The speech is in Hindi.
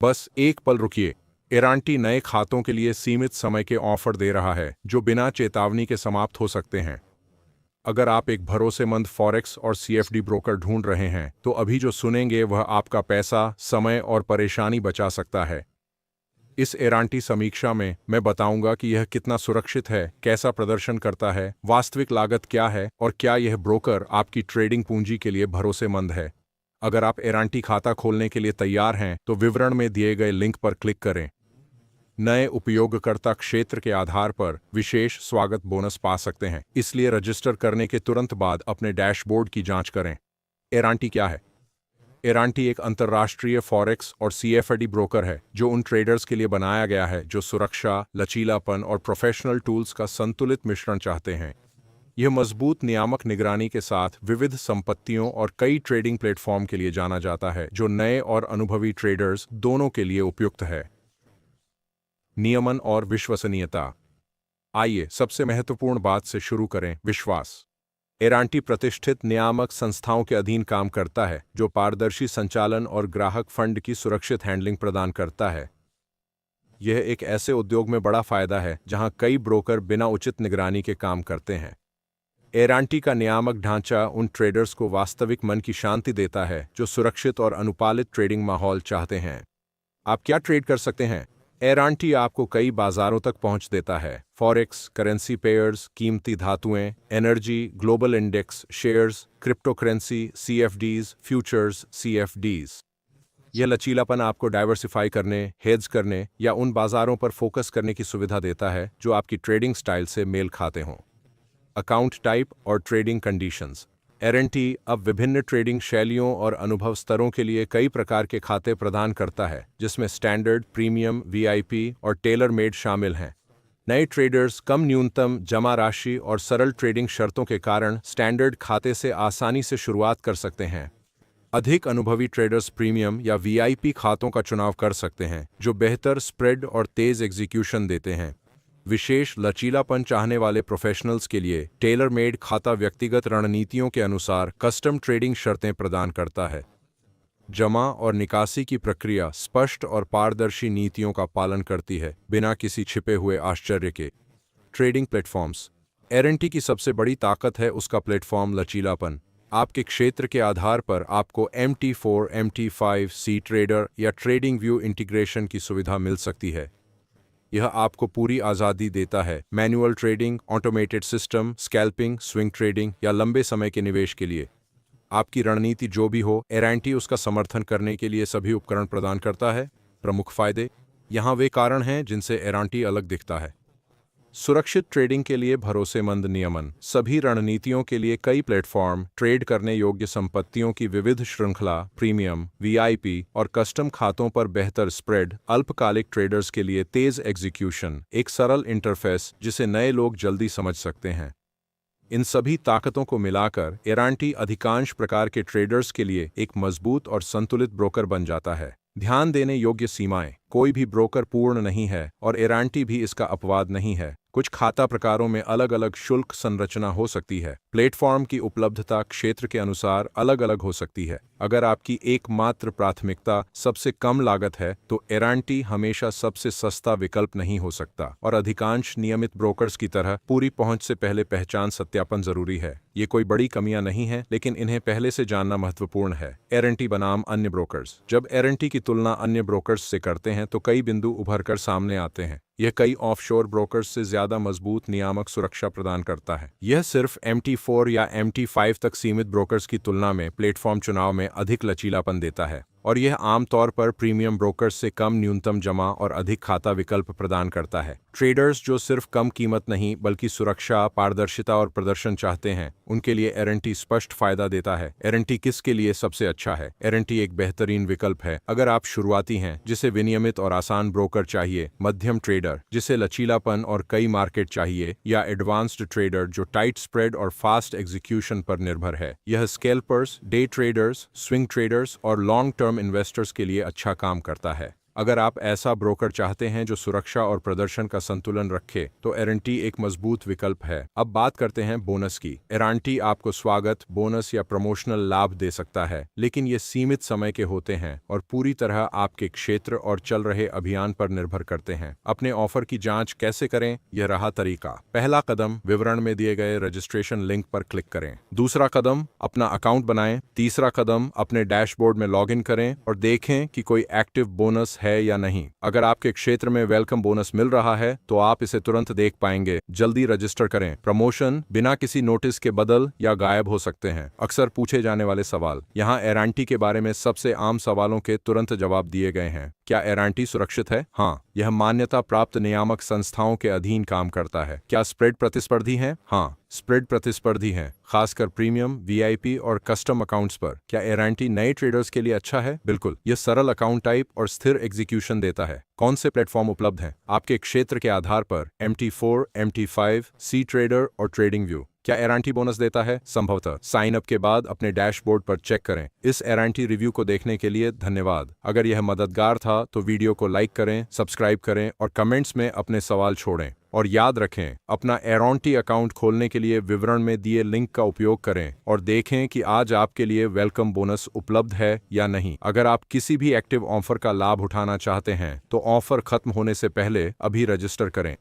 बस एक पल रुकिए। एरांटी नए खातों के लिए सीमित समय के ऑफर दे रहा है जो बिना चेतावनी के समाप्त हो सकते हैं। अगर आप एक भरोसेमंद फॉरेक्स और सीएफडी ब्रोकर ढूंढ रहे हैं तो अभी जो सुनेंगे वह आपका पैसा, समय और परेशानी बचा सकता है। इस एरांटी समीक्षा में मैं बताऊंगा कि यह कितना सुरक्षित है, कैसा प्रदर्शन करता है, वास्तविक लागत क्या है और क्या यह ब्रोकर आपकी ट्रेडिंग पूंजी के लिए भरोसेमंद है। अगर आप एरांटी खाता खोलने के लिए तैयार हैं तो विवरण में दिए गए लिंक पर क्लिक करें। नए उपयोगकर्ता क्षेत्र के आधार पर विशेष स्वागत बोनस पा सकते हैं, इसलिए रजिस्टर करने के तुरंत बाद अपने डैशबोर्ड की जांच करें। एरांटी क्या है? एरांटी एक अंतर्राष्ट्रीय फॉरेक्स और सीएफडी ब्रोकर है जो उन ट्रेडर्स के लिए बनाया गया है जो सुरक्षा, लचीलापन और प्रोफेशनल टूल्स का संतुलित मिश्रण चाहते हैं। यह मजबूत नियामक निगरानी के साथ विविध संपत्तियों और कई ट्रेडिंग प्लेटफॉर्म के लिए जाना जाता है जो नए और अनुभवी ट्रेडर्स दोनों के लिए उपयुक्त है। नियमन और विश्वसनीयता। आइए सबसे महत्वपूर्ण बात से शुरू करें, विश्वास। एरांटी प्रतिष्ठित नियामक संस्थाओं के अधीन काम करता है जो पारदर्शी संचालन और ग्राहक फंड की सुरक्षित हैंडलिंग प्रदान करता है। यह एक ऐसे उद्योग में बड़ा फायदा है जहां कई ब्रोकर बिना उचित निगरानी के काम करते हैं। एरांटी का नियामक ढांचा उन ट्रेडर्स को वास्तविक मन की शांति देता है जो सुरक्षित और अनुपालित ट्रेडिंग माहौल चाहते हैं। आप क्या ट्रेड कर सकते हैं? एरांटी आपको कई बाजारों तक पहुंच देता है। फॉरेक्स, करेंसी पेयर्स, कीमती धातुएं, energy, global index, shares, cryptocurrency, CFDs, futures, CFDs. यह लचीलापन आपको डाइवर्सिफाई करने, हेज करने या उन बाजारों पर फोकस करने की सुविधा देता है जो आपकी ट्रेडिंग स्टाइल से मेल खाते हों। अकाउंट टाइप और ट्रेडिंग कंडीशंस। एरांटी अब विभिन्न ट्रेडिंग शैलियों और अनुभव स्तरों के लिए कई प्रकार के खाते प्रदान करता है, जिसमें स्टैंडर्ड, प्रीमियम, वीआईपी और टेलर मेड शामिल हैं। नए ट्रेडर्स कम न्यूनतम जमा राशि और सरल ट्रेडिंग शर्तों के कारण स्टैंडर्ड खाते से आसानी से शुरुआत कर सकते हैं। अधिक अनुभवी ट्रेडर्स प्रीमियम या वीआईपी खातों का चुनाव कर सकते हैं, जो बेहतर स्प्रेड और तेज एग्जीक्यूशन देते हैं। विशेष लचीलापन चाहने वाले प्रोफेशनल्स के लिए टेलर मेड खाता व्यक्तिगत रणनीतियों के अनुसार कस्टम ट्रेडिंग शर्तें प्रदान करता है। जमा और निकासी की प्रक्रिया स्पष्ट और पारदर्शी नीतियों का पालन करती है, बिना किसी छिपे हुए आश्चर्य के। Trading platforms. एरांटी की सबसे बड़ी ताकत है उसका प्लेटफॉर्म लचीलापन। आपके क्षेत्र के आधार पर आपको MT4, MT5, सी ट्रेडर या ट्रेडिंग व्यू इंटीग्रेशन की सुविधा मिल सकती है। यह आपको पूरी आज़ादी देता है manual trading, automated system, scalping, swing trading या लंबे समय के निवेश के लिए। आपकी रणनीति जो भी हो, एरांटी उसका समर्थन करने के लिए सभी उपकरण प्रदान करता है। प्रमुख फायदे। यहाँ वे कारण हैं जिनसे एरांटी अलग दिखता है। सुरक्षित ट्रेडिंग के लिए भरोसेमंद नियमन। सभी रणनीतियों के लिए कई प्लेटफॉर्म, ट्रेड करने योग्य संपत्तियों की विविध श्रृंखला, प्रीमियम, वीआईपी और कस्टम खातों पर बेहतर स्प्रेड, अल्पकालिक ट्रेडर्स के लिए तेज एग्जीक्यूशन, एक सरल इंटरफेस जिसे नए लोग जल्दी समझ सकते हैं। इन सभी ताकतों को मिलाकर एरांटी अधिकांश प्रकार के ट्रेडर्स के लिए एक मजबूत और संतुलित ब्रोकर बन जाता है। ध्यान देने योग्य सीमाएं। कोई भी ब्रोकर पूर्ण नहीं है और एरांटी भी इसका अपवाद नहीं है। कुछ खाता प्रकारों में अलग अलग शुल्क संरचना हो सकती है। प्लेटफॉर्म की उपलब्धता क्षेत्र के अनुसार अलग अलग हो सकती है। अगर आपकी एकमात्र प्राथमिकता सबसे कम लागत है तो एरांटी हमेशा सबसे सस्ता विकल्प नहीं हो सकता, और अधिकांश नियमित ब्रोकर्स की तरह पूरी पहुंच से पहले पहचान सत्यापन जरूरी है। ये कोई बड़ी कमियां नहीं है, लेकिन इन्हें पहले से जानना महत्वपूर्ण है। एरांटी बनाम अन्य ब्रोकर्स। जब एरांटी की तुलना अन्य ब्रोकर्स से करते हैं तो कई बिंदु उभर कर सामने आते हैं। यह कई ऑफशोर ब्रोकर्स से ज्यादा मजबूत नियामक सुरक्षा प्रदान करता है। यह सिर्फ MT4 या MT5 तक सीमित ब्रोकर्स की तुलना में प्लेटफॉर्म चुनाव में अधिक लचीलापन देता है, और यह आमतौर पर प्रीमियम ब्रोकर्स से कम न्यूनतम जमा और अधिक खाता विकल्प प्रदान करता है। ट्रेडर्स जो सिर्फ कम कीमत नहीं बल्कि सुरक्षा, पारदर्शिता और प्रदर्शन चाहते हैं, उनके लिए एरांटी स्पष्ट फायदा देता है। एरांटी किसके लिए सबसे अच्छा है? एरांटी एक बेहतरीन विकल्प है अगर आप शुरुआती हैं जिसे विनियमित और आसान ब्रोकर चाहिए, मध्यम ट्रेडर जिसे लचीलापन और कई मार्केट चाहिए, या एडवांस्ड ट्रेडर जो टाइट स्प्रेड और फास्ट एग्जीक्यूशन पर निर्भर है। यह scalpers, day traders, swing traders और लॉन्ग टर्म इन्वेस्टर्स के लिए अच्छा काम करता है। अगर आप ऐसा ब्रोकर चाहते हैं जो सुरक्षा और प्रदर्शन का संतुलन रखे तो एरंटी एक मजबूत विकल्प है। अब बात करते हैं बोनस की। एरंटी आपको स्वागत बोनस या प्रमोशनल लाभ दे सकता है, लेकिन ये सीमित समय के होते हैं और पूरी तरह आपके क्षेत्र और चल रहे अभियान पर निर्भर करते हैं। अपने ऑफर की जांच कैसे करें, यह रहा तरीका। पहला कदम, विवरण में दिए गए रजिस्ट्रेशन लिंक पर क्लिक करें। दूसरा कदम, अपना अकाउंट बनाएं। तीसरा कदम, अपने डैशबोर्ड में लॉगिन करें और देखें कि कोई एक्टिव बोनस है या नहीं। अगर आपके क्षेत्र में वेलकम बोनस मिल रहा है तो आप इसे तुरंत देख पाएंगे। जल्दी रजिस्टर करें। प्रमोशन बिना किसी नोटिस के बदल या गायब हो सकते हैं। अक्सर पूछे जाने वाले सवाल। यहाँ एरंटी के बारे में सबसे आम सवालों के तुरंत जवाब दिए गए हैं। क्या एरंटी सुरक्षित है? हाँ, यह मान्यता प्राप्त नियामक संस्थाओं के अधीन काम करता है। क्या स्प्रेड प्रतिस्पर्धी है? हाँ, स्प्रेड प्रतिस्पर्धी है, खासकर प्रीमियम, वीआईपी और कस्टम अकाउंट्स पर। क्या एरंटी नए ट्रेडर्स के लिए अच्छा है? बिल्कुल, यह सरल अकाउंट टाइप और स्थिर एग्जीक्यूशन देता है। कौन से प्लेटफॉर्म उपलब्ध हैं? आपके क्षेत्र के आधार पर MT4, MT5, सी ट्रेडर और ट्रेडिंग व्यू। क्या एरंटी बोनस देता है? संभवतः। साइन अप के बाद अपने डैशबोर्ड पर चेक करें। इस एरंटी रिव्यू को देखने के लिए धन्यवाद। अगर यह मददगार था तो वीडियो को लाइक करें, सब्सक्राइब करें और कमेंट्स में अपने सवाल छोड़ें। और याद रखें, अपना एरंटी अकाउंट खोलने के लिए विवरण में दिए लिंक का उपयोग करें और देखें कि आज आपके लिए वेलकम बोनस उपलब्ध है या नहीं। अगर आप किसी भी एक्टिव ऑफर का लाभ उठाना चाहते हैं तो ऑफर खत्म होने से पहले अभी रजिस्टर करें।